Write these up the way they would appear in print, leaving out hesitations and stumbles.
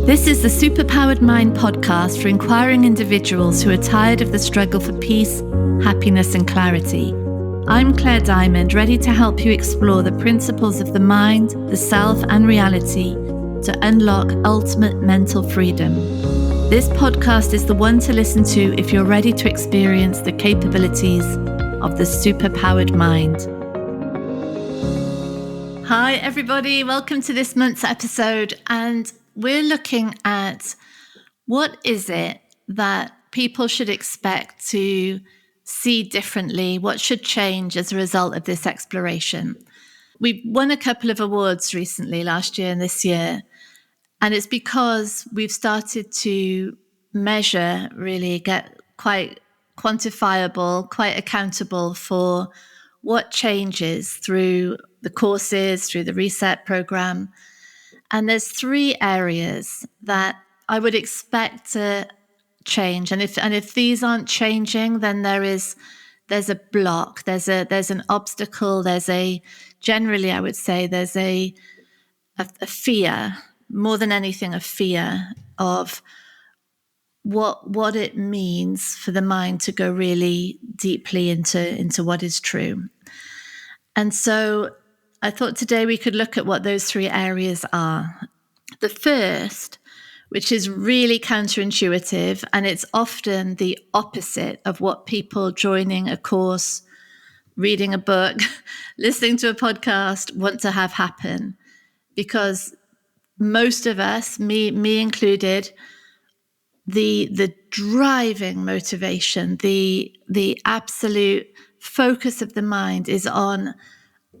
This is the Superpowered Mind podcast for inquiring individuals who are tired of the struggle for peace, happiness, and clarity. I'm Claire Diamond, ready to help you explore the principles of the mind, the self, and reality to unlock ultimate mental freedom. This podcast is the one to listen to if you're ready to experience the capabilities of the superpowered mind. Hi, everybody. Welcome to this month's episode. And we're looking at what is it that people should expect to see differently, what should change as a result of this exploration. We've won a couple of awards recently, last year and this year, and it's because we've started to measure, really get quite quantifiable, quite accountable for what changes through the courses, through the reset program. And there's three areas that I would expect to change. And if these aren't changing, then there's a block, there's an obstacle, generally I would say there's a fear, more than anything, a fear of what it means for the mind to go really deeply into what is true. And so I thought today we could look at what those three areas are. The first, which is really counterintuitive, and it's often the opposite of what people joining a course, reading a book, listening to a podcast want to have happen. Because most of us, me included, the driving motivation, the absolute focus of the mind is on,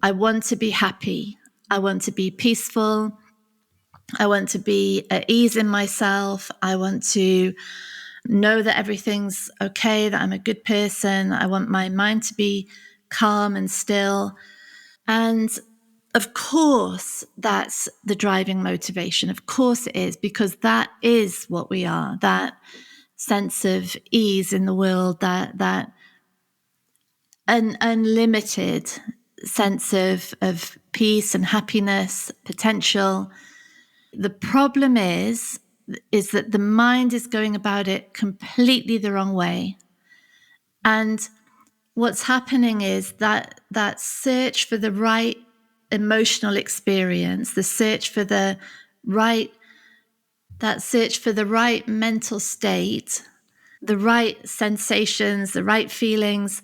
I want to be happy. I want to be peaceful. I want to be at ease in myself. I want to know that everything's okay, that I'm a good person. I want my mind to be calm and still. And of course, that's the driving motivation. Of course it is, because that is what we are, that sense of ease in the world, that unlimited sense of peace and happiness, potential. The problem is that the mind is going about it completely the wrong way. And what's happening is that search for the right emotional experience, the search for the right mental state, the right sensations, the right feelings,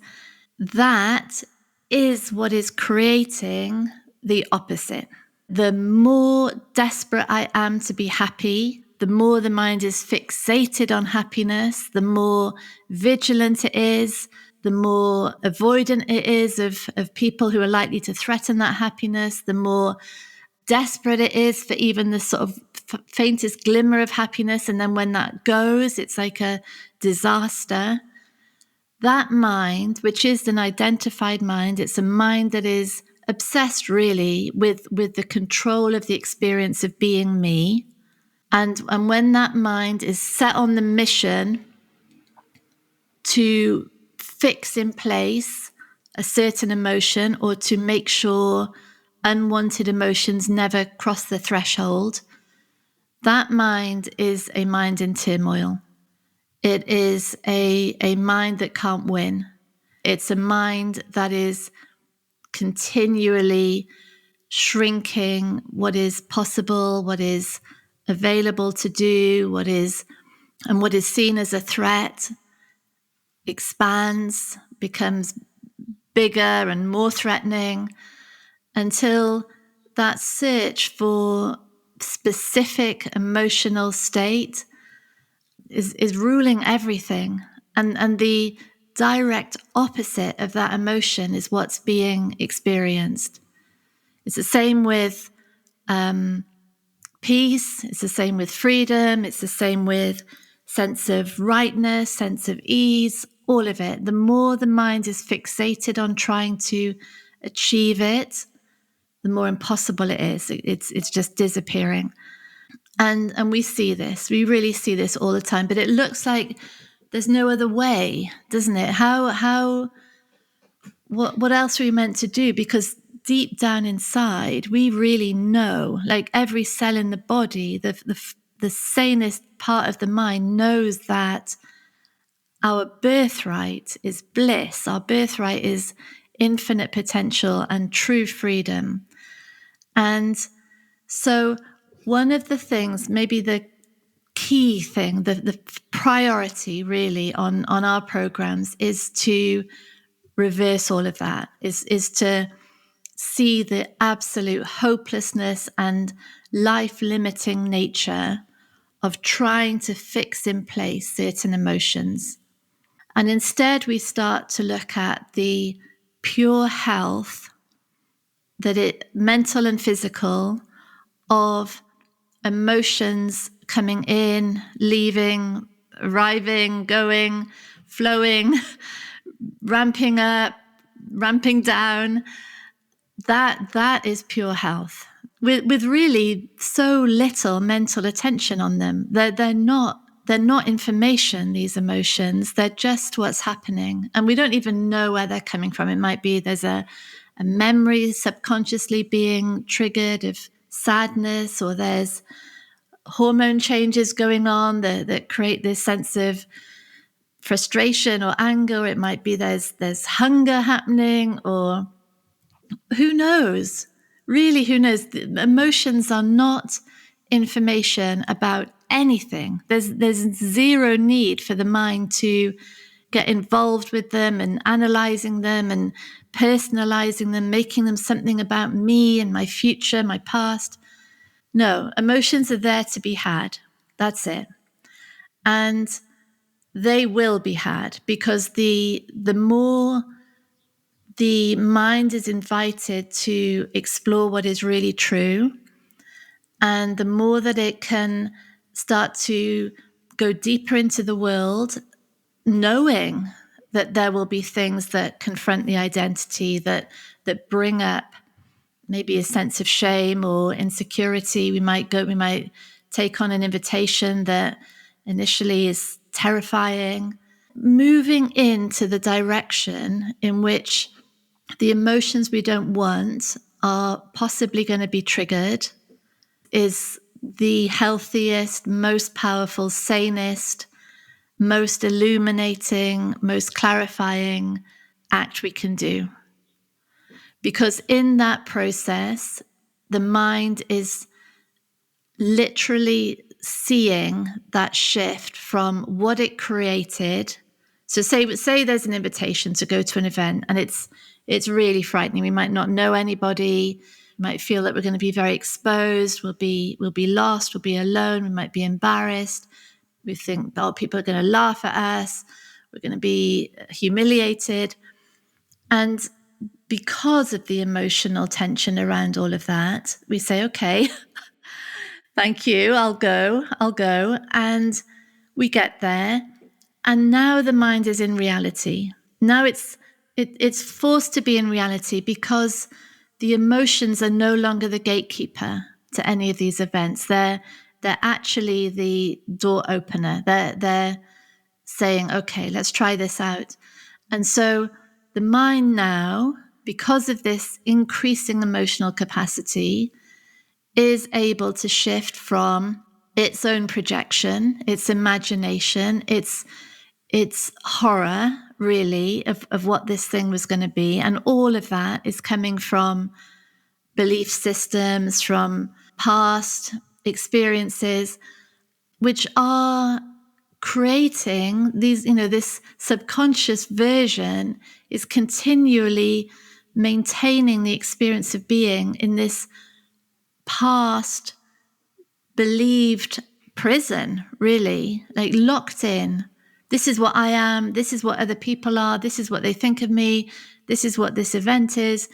that is what is creating the opposite. The more desperate I am to be happy, the more the mind is fixated on happiness, the more vigilant it is, the more avoidant it is of people who are likely to threaten that happiness, the more desperate it is for even the sort of faintest glimmer of happiness. And then when that goes, it's like a disaster. That mind, which is an identified mind, it's a mind that is obsessed really with the control of the experience of being me. And when that mind is set on the mission to fix in place a certain emotion or to make sure unwanted emotions never cross the threshold, that mind is a mind in turmoil. It is a mind that can't win. It's a mind that is continually shrinking what is possible, what is available to do, what is seen as a threat expands, becomes bigger and more threatening, until that search for specific emotional state is ruling everything. And the direct opposite of that emotion is what's being experienced. It's the same with peace. It's the same with freedom. It's the same with sense of rightness, sense of ease, all of it. The more the mind is fixated on trying to achieve it, the more impossible it is. It's just disappearing. And we see this. We really see this all the time. But it looks like there's no other way, doesn't it? What else are we meant to do? Because deep down inside, we really know, like every cell in the body, the the sanest part of the mind knows that our birthright is bliss. Our birthright is infinite potential and true freedom. And so one of the things, maybe the key thing, the priority really on our programs is to reverse all of that, is to see the absolute hopelessness and life-limiting nature of trying to fix in place certain emotions. And instead, we start to look at the pure health, mental and physical, of emotions coming in, leaving, arriving, going, flowing, ramping up, ramping down. That is pure health. With really so little mental attention on them. They're not information, these emotions. They're just what's happening. And we don't even know where they're coming from. It might be there's a memory subconsciously being triggered of sadness, or there's hormone changes going on that create this sense of frustration or anger. It might be there's hunger happening, or who knows? Really, who knows? The emotions are not information about anything. There's zero need for the mind to get involved with them and analyzing them and personalizing them, making them something about me and my future, my past. No, emotions are there to be had. That's it. And they will be had, because the more the mind is invited to explore what is really true, and the more that it can start to go deeper into the world, knowing that there will be things that confront the identity, that bring up maybe a sense of shame or insecurity. We might take on an invitation that initially is terrifying, moving into the direction in which the emotions we don't want are possibly going to be triggered is the healthiest, most powerful, sanest, most illuminating, most clarifying act we can do. Because in that process, the mind is literally seeing that shift from what it created. So say there's an invitation to go to an event, and it's really frightening. We might not know anybody. We might feel that we're going to be very exposed. We'll be lost. We'll be alone. We might be embarrassed. We think, oh, people are going to laugh at us. We're going to be humiliated. And because of the emotional tension around all of that, we say, okay, thank you, I'll go. And we get there. And now the mind is in reality. Now it's forced to be in reality, because the emotions are no longer the gatekeeper to any of these events. They're actually the door opener. They're saying, okay, let's try this out. And so the mind now, because of this increasing emotional capacity, is able to shift from its own projection, its imagination, its horror, really, of what this thing was going to be. And all of that is coming from belief systems, from past experiences, which are creating these, this subconscious version is continually maintaining the experience of being in this past believed prison, really, like locked in. This is what I am. This is what other people are. This is what they think of me. This is what this event is.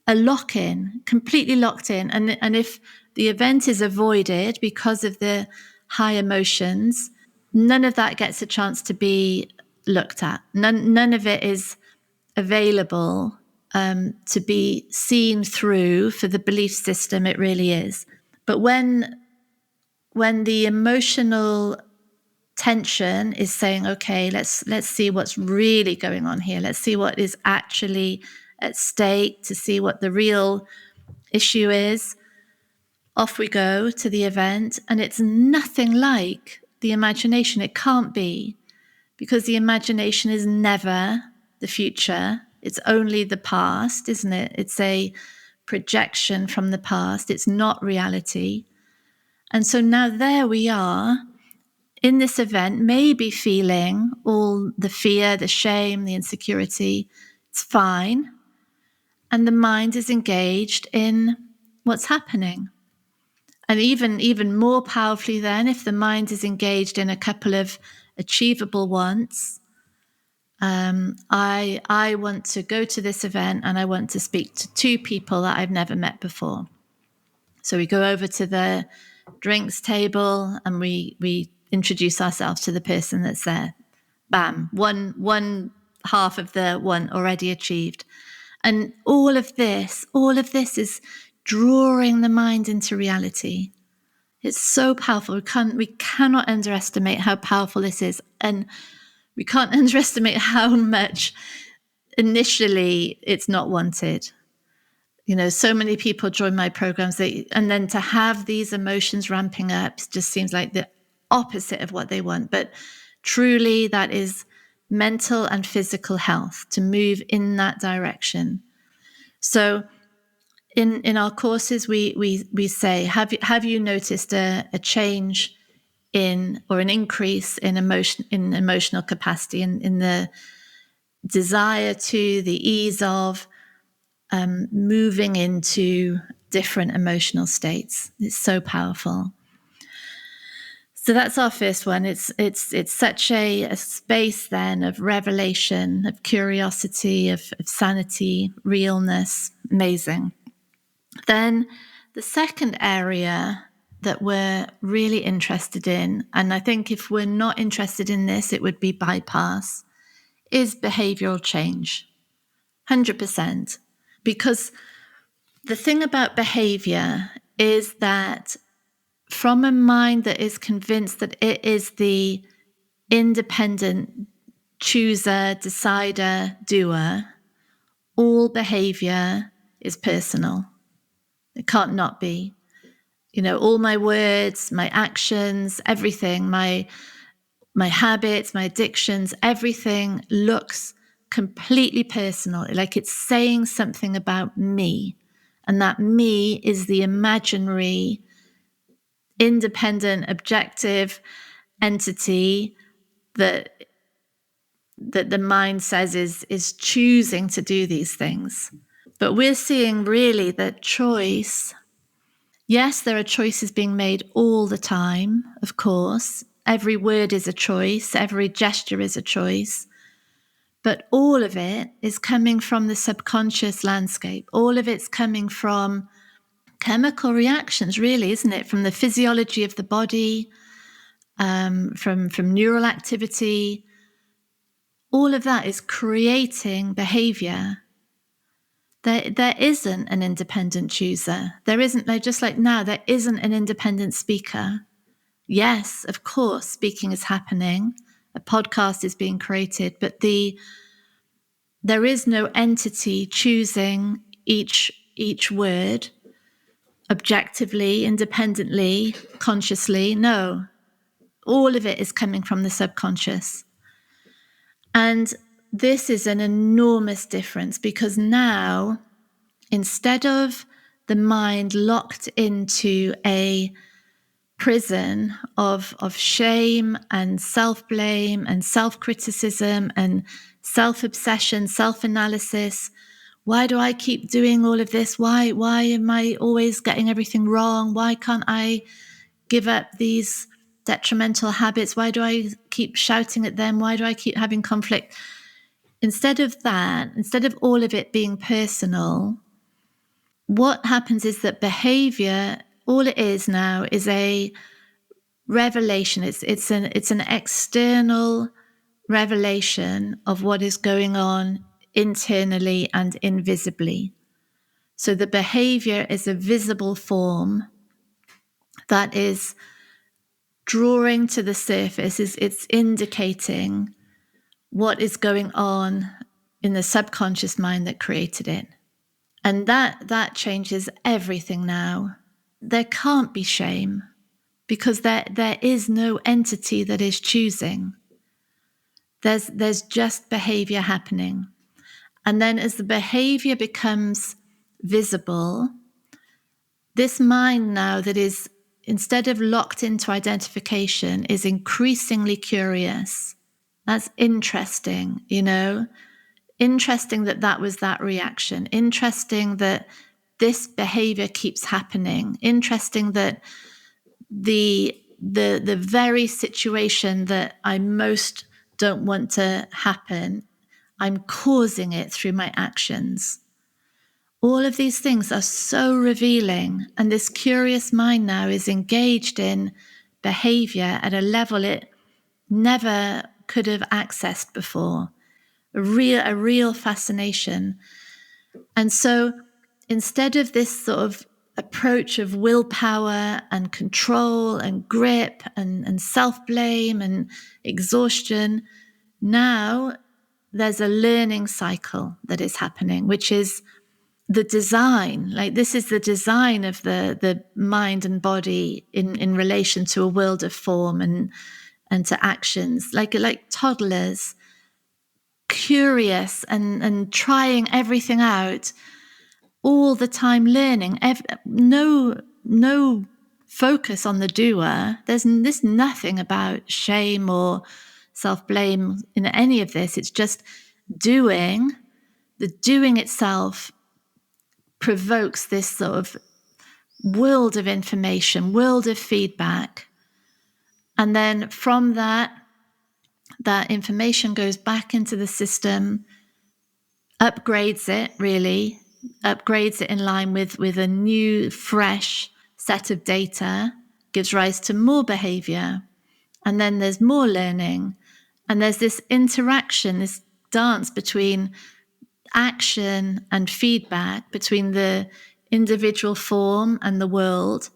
A lock-in, completely locked in. And if the event is avoided because of the high emotions, none of that gets a chance to be looked at. None of it is available to be seen through for the belief system it really is. But when the emotional tension is saying, okay, let's see what's really going on here. Let's see what is actually at stake, to see what the real issue is. Off we go to the event, and it's nothing like the imagination. It can't be, because the imagination is never the future. It's only the past, isn't it? It's a projection from the past. It's not reality. And so now there we are in this event, maybe feeling all the fear, the shame, the insecurity. It's fine. And the mind is engaged in what's happening. And even more powerfully then, if the mind is engaged in a couple of achievable wants, I want to go to this event and I want to speak to 2 people that I've never met before. So we go over to the drinks table and we introduce ourselves to the person that's there. Bam, one half of the one already achieved. And all of this is drawing the mind into reality. It's so powerful. We cannot underestimate how powerful this is. And we can't underestimate how much initially it's not wanted. So many people join my programs, and then to have these emotions ramping up just seems like the opposite of what they want. But truly, that is mental and physical health, to move in that direction. So in our courses, we say, have you noticed a change in, or an increase in emotional capacity, in the desire to, the ease of moving into different emotional states? It's so powerful. So that's our first one. It's such a space then of revelation, of curiosity, of sanity, realness. Amazing. Then the second area that we're really interested in, and I think if we're not interested in this, it would be bypass, is behavioral change. 100%. Because the thing about behavior is that from a mind that is convinced that it is the independent chooser, decider, doer, all behavior is personal. It can't not be. All my words, my actions, everything, my habits, my addictions, everything looks completely personal, like it's saying something about me. And that me is the imaginary, independent, objective entity that the mind says is choosing to do these things. But we're seeing really that choice. Yes, there are choices being made all the time, of course. Every word is a choice. Every gesture is a choice. But all of it is coming from the subconscious landscape. All of it's coming from chemical reactions, really, isn't it? From the physiology of the body, from neural activity. All of that is creating behavior. There isn't an independent chooser. There isn't, just like now, there isn't an independent speaker. Yes, of course, speaking is happening. A podcast is being created, but there is no entity choosing each word objectively, independently, consciously. No, all of it is coming from the subconscious. And this is an enormous difference, because now, instead of the mind locked into a prison of shame and self-blame and self-criticism and self-obsession, self-analysis. Why do I keep doing all of this? Why am I always getting everything wrong? Why can't I give up these detrimental habits? Why do I keep shouting at them? Why do I keep having conflict? Instead of that, instead of all of it being personal, what happens is that behavior, all it is now, is a revelation. It's an external revelation of what is going on internally and invisibly. So the behavior is a visible form that is drawing to the surface. It's indicating what is going on in the subconscious mind that created it. And that changes everything now. there can't be shame, because there is no entity that is choosing. There's just behavior happening. And then as the behavior becomes visible, this mind now that is, instead of locked into identification, is increasingly curious. That's interesting, Interesting that was that reaction. Interesting that this behavior keeps happening. Interesting that the very situation that I most don't want to happen, I'm causing it through my actions. All of these things are so revealing, and this curious mind now is engaged in behavior at a level it never could have accessed before. A real fascination. And so instead of this sort of approach of willpower and control and grip and self-blame and exhaustion, now there's a learning cycle that is happening, which is the design. Like, this is the design of the mind and body in relation to a world of form and to actions, like toddlers, curious and trying everything out all the time, learning. No focus on the doer. There's nothing about shame or self-blame in any of this. It's just doing. The doing itself provokes this sort of world of information, world of feedback. And then from that information goes back into the system, upgrades it in line with a new, fresh set of data, gives rise to more behavior. And then there's more learning. And there's this interaction, this dance between action and feedback, between the individual form and the world,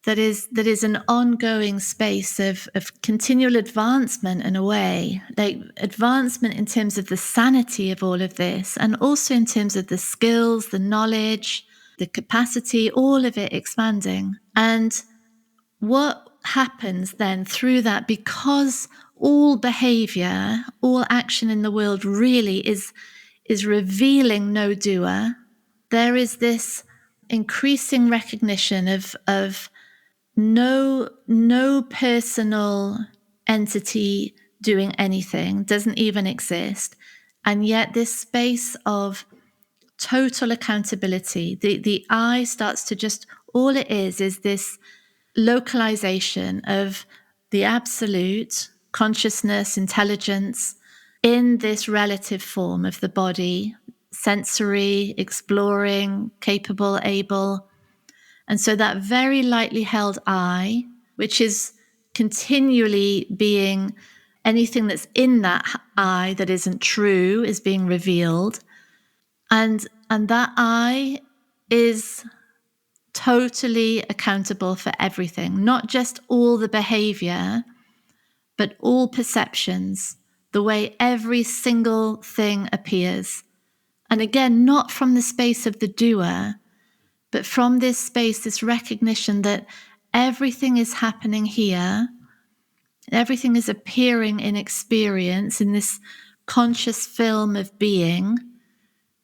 that is an ongoing space of continual advancement, in a way, like advancement in terms of the sanity of all of this, and also in terms of the skills, the knowledge, the capacity, all of it expanding. And what happens then through that, because all behavior, all action in the world really is revealing no doer, there is this increasing recognition of no personal entity doing anything, doesn't even exist. And yet this space of total accountability, the I starts to just, all it is this localization of the absolute consciousness, intelligence in this relative form of the body, sensory, exploring, capable, able. And so that very lightly held I, which is continually being, anything that's in that I that isn't true is being revealed. And that I is totally accountable for everything, not just all the behavior, but all perceptions, the way every single thing appears. And again, not from the space of the doer, but from this space, this recognition that everything is happening here, everything is appearing in experience, in this conscious film of being,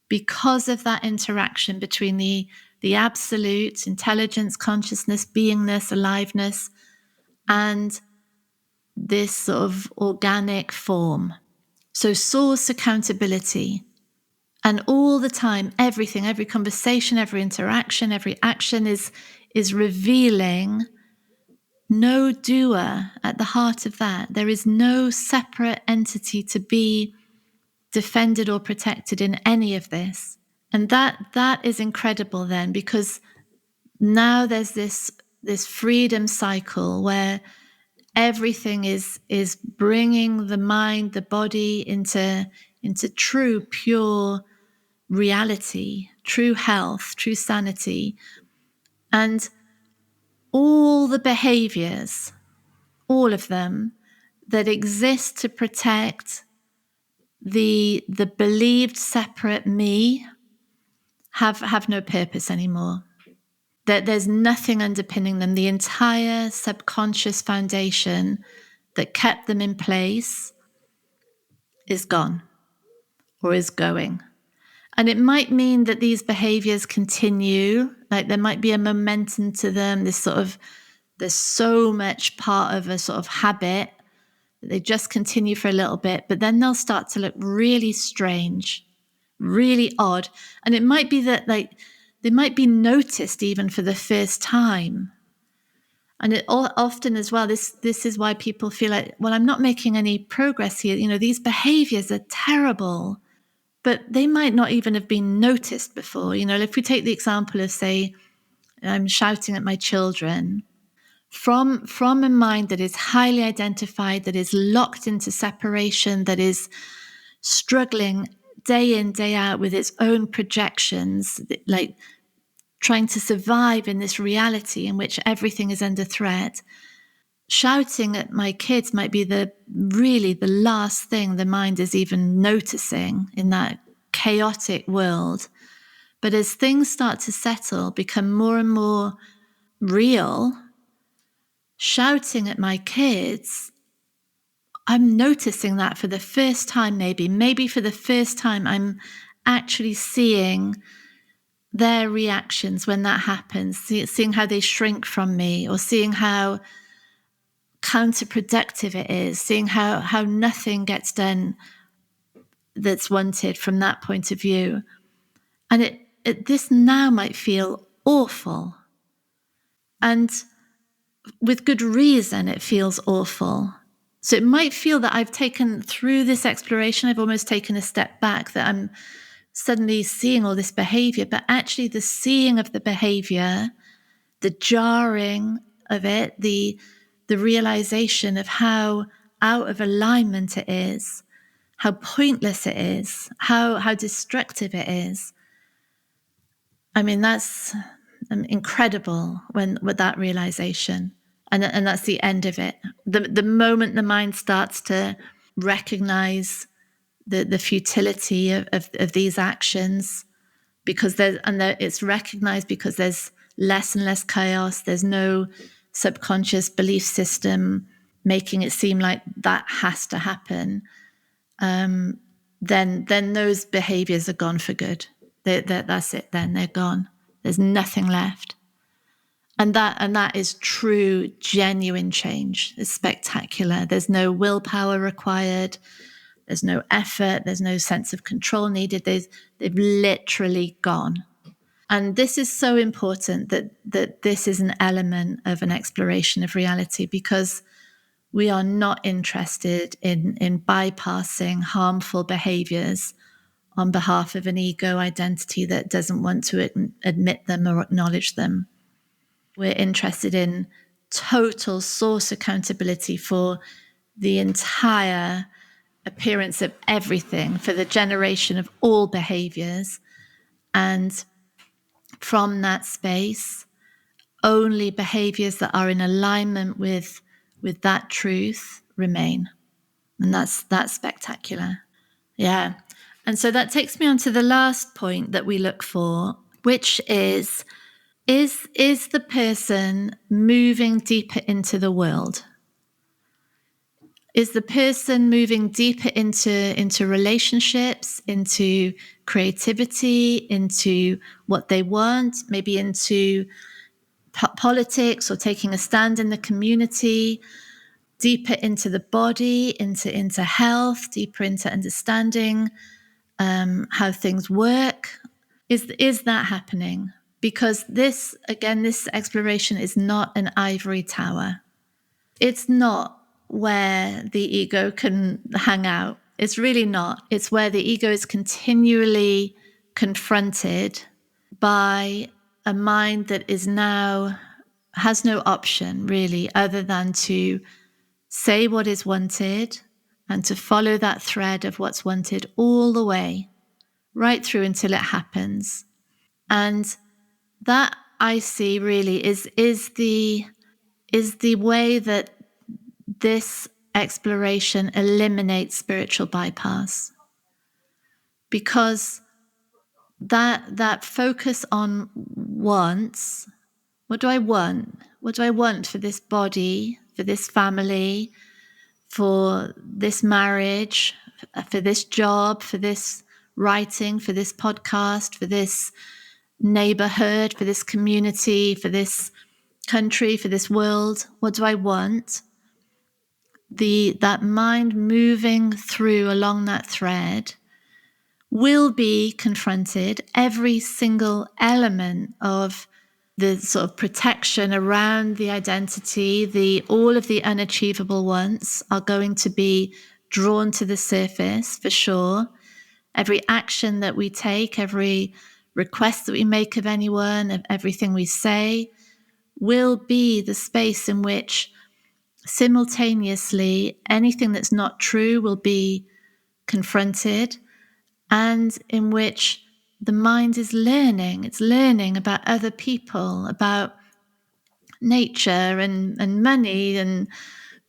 because of that interaction between the absolute intelligence, consciousness, beingness, aliveness, and this sort of organic form. So source accountability. And all the time, everything, every conversation, every interaction, every action is revealing no doer at the heart of that. There is no separate entity to be defended or protected in any of this. And that is incredible then, because now there's this freedom cycle where everything is bringing the mind, the body into true, pure reality, true health, true sanity. And all the behaviors, all of them, that exist to protect the believed separate me have no purpose anymore. that there's nothing underpinning them. The entire subconscious foundation that kept them in place is gone or is going. And it might mean that these behaviors continue, like there might be a momentum to them, there's so much part of a sort of habit that they just continue for a little bit, but then they'll start to look really strange, really odd. And it might be that they might be noticed even for the first time. And it often as well, this is why people feel like, well, I'm not making any progress here. These behaviors are terrible, but they might not even have been noticed before. If we take the example of, say, I'm shouting at my children, from a mind that is highly identified, that is locked into separation, that is struggling day in, day out with its own projections, like trying to survive in this reality in which everything is under threat. Shouting at my kids might be the last thing the mind is even noticing in that chaotic world. But as things start to settle, become more and more real, shouting at my kids, I'm noticing that for the first time, maybe for the first time, I'm actually seeing their reactions when that happens, seeing how they shrink from me, or seeing how counterproductive it is, seeing how nothing gets done that's wanted from that point of view. And this now might feel awful. And with good reason, it feels awful. So it might feel that I've taken through this exploration, I've almost taken a step back, that I'm suddenly seeing all this behavior, but actually the seeing of the behavior, the jarring of it, the realization of how out of alignment it is, how pointless it is, how destructive it is. I mean, that's incredible with that realization. And that's the end of it. The moment the mind starts to recognize the futility of these actions, because it's recognized because there's less and less chaos. There's no subconscious belief system making it seem like that has to happen. Then those behaviors are gone for good. That's it. Then they're gone. There's nothing left. And that is true, genuine change. It's spectacular. There's no willpower required. There's no effort. There's no sense of control needed. They've literally gone. And this is so important that this is an element of an exploration of reality, because we are not interested in bypassing harmful behaviors on behalf of an ego identity that doesn't want to admit them or acknowledge them. We're interested in total source accountability for the entire appearance of everything, for the generation of all behaviors. And from that space, only behaviors that are in alignment with that truth remain. And that's spectacular. Yeah. And so that takes me on to the last point that we look for, which is the person moving deeper into the world? Is the person moving deeper into relationships, into creativity, into what they want, maybe into politics or taking a stand in the community, deeper into the body, into health, deeper into understanding how things work? Is that happening? Because this exploration is not an ivory tower. It's not where the ego can hang out. It's really not. It's where the ego is continually confronted by a mind that has no option really other than to say what is wanted and to follow that thread of what's wanted all the way, right through until it happens. And that, I see, really is the way that this exploration eliminates spiritual bypass. Because that focus on wants What do I want? What do I want for this body, for this family, for this marriage, for this job, for this writing, for this podcast, for this neighborhood, for this community, for this country, for this world? What do I want? That mind moving through along that thread will be confronted. Every single element of the sort of protection around the identity, all of the unachievable wants are going to be drawn to the surface for sure. Every action that we take, every request that we make of anyone, of everything we say, will be the space in which simultaneously anything that's not true will be confronted, and in which the mind is learning. It's learning about other people, about nature and money and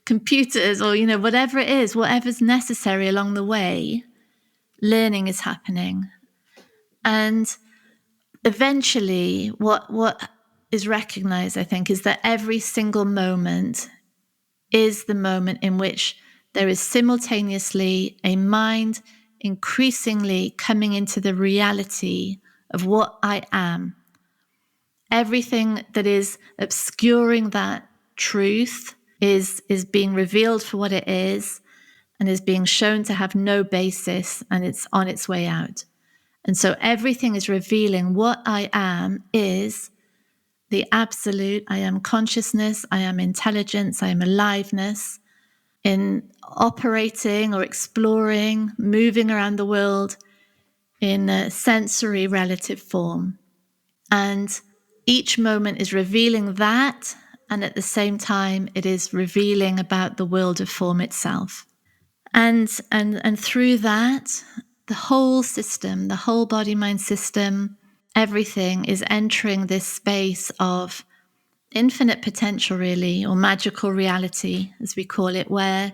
computers, or, whatever it is, whatever's necessary along the way, learning is happening. And eventually what is recognized, I think, is that every single moment is the moment in which there is simultaneously a mind increasingly coming into the reality of what I am. Everything that is obscuring that truth is being revealed for what it is and is being shown to have no basis, and it's on its way out. And so everything is revealing what I am is the absolute. I am consciousness, I am intelligence, I am aliveness, in operating or exploring, moving around the world in a sensory relative form. And each moment is revealing that, and at the same time, it is revealing about the world of form itself. And through that, the whole system, the whole body-mind system, everything is entering this space of infinite potential, really, or magical reality, as we call it, where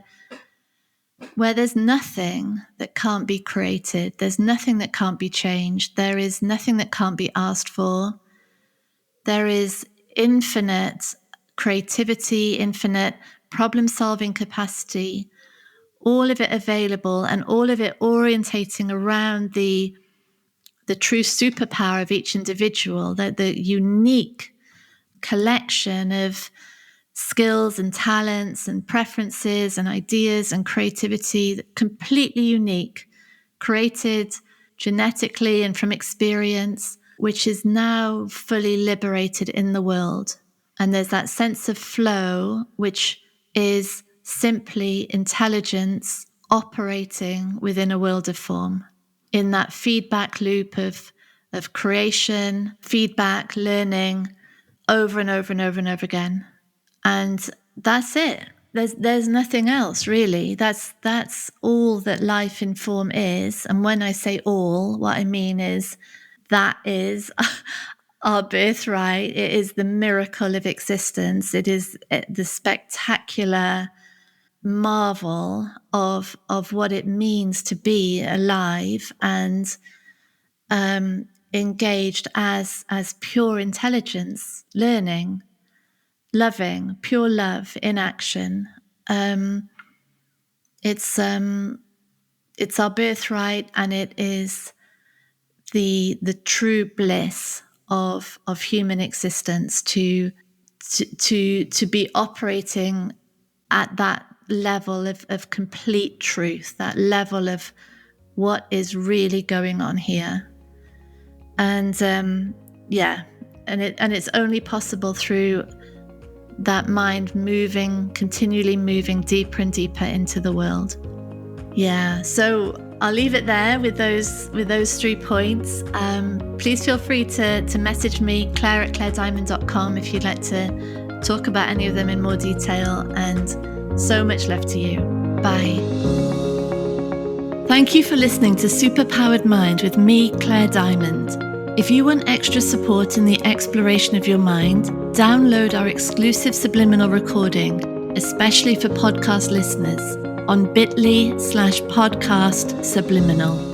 there's nothing that can't be created. There's nothing that can't be changed. There is nothing that can't be asked for. There is infinite creativity, infinite problem-solving capacity, all of it available, and all of it orientating around the true superpower of each individual, the unique collection of skills and talents and preferences and ideas and creativity, completely unique, created genetically and from experience, which is now fully liberated in the world. And there's that sense of flow, which is simply intelligence operating within a world of form, in that feedback loop of creation, feedback, learning, over and over and over and over again. And that's it. There's nothing else, really. That's all that life in form is. And when I say all, what I mean is that is our birthright. It is the miracle of existence. It is the spectacular marvel of what it means to be alive and engaged as pure intelligence, learning, loving, pure love in action. It's our birthright, and it is the true bliss of human existence to be operating at that level of complete truth, that level of what is really going on here. And and it's only possible through that mind continually moving deeper and deeper into the world. Yeah, so I'll leave it there with those 3 points. Please feel free to message me, claire@clairediamond.com, if you'd like to talk about any of them in more detail. And so much love to you. Bye. Thank you for listening to Superpowered Mind with me, Claire Diamond. If you want extra support in the exploration of your mind, download our exclusive subliminal recording, especially for podcast listeners, on bit.ly/podcast subliminal.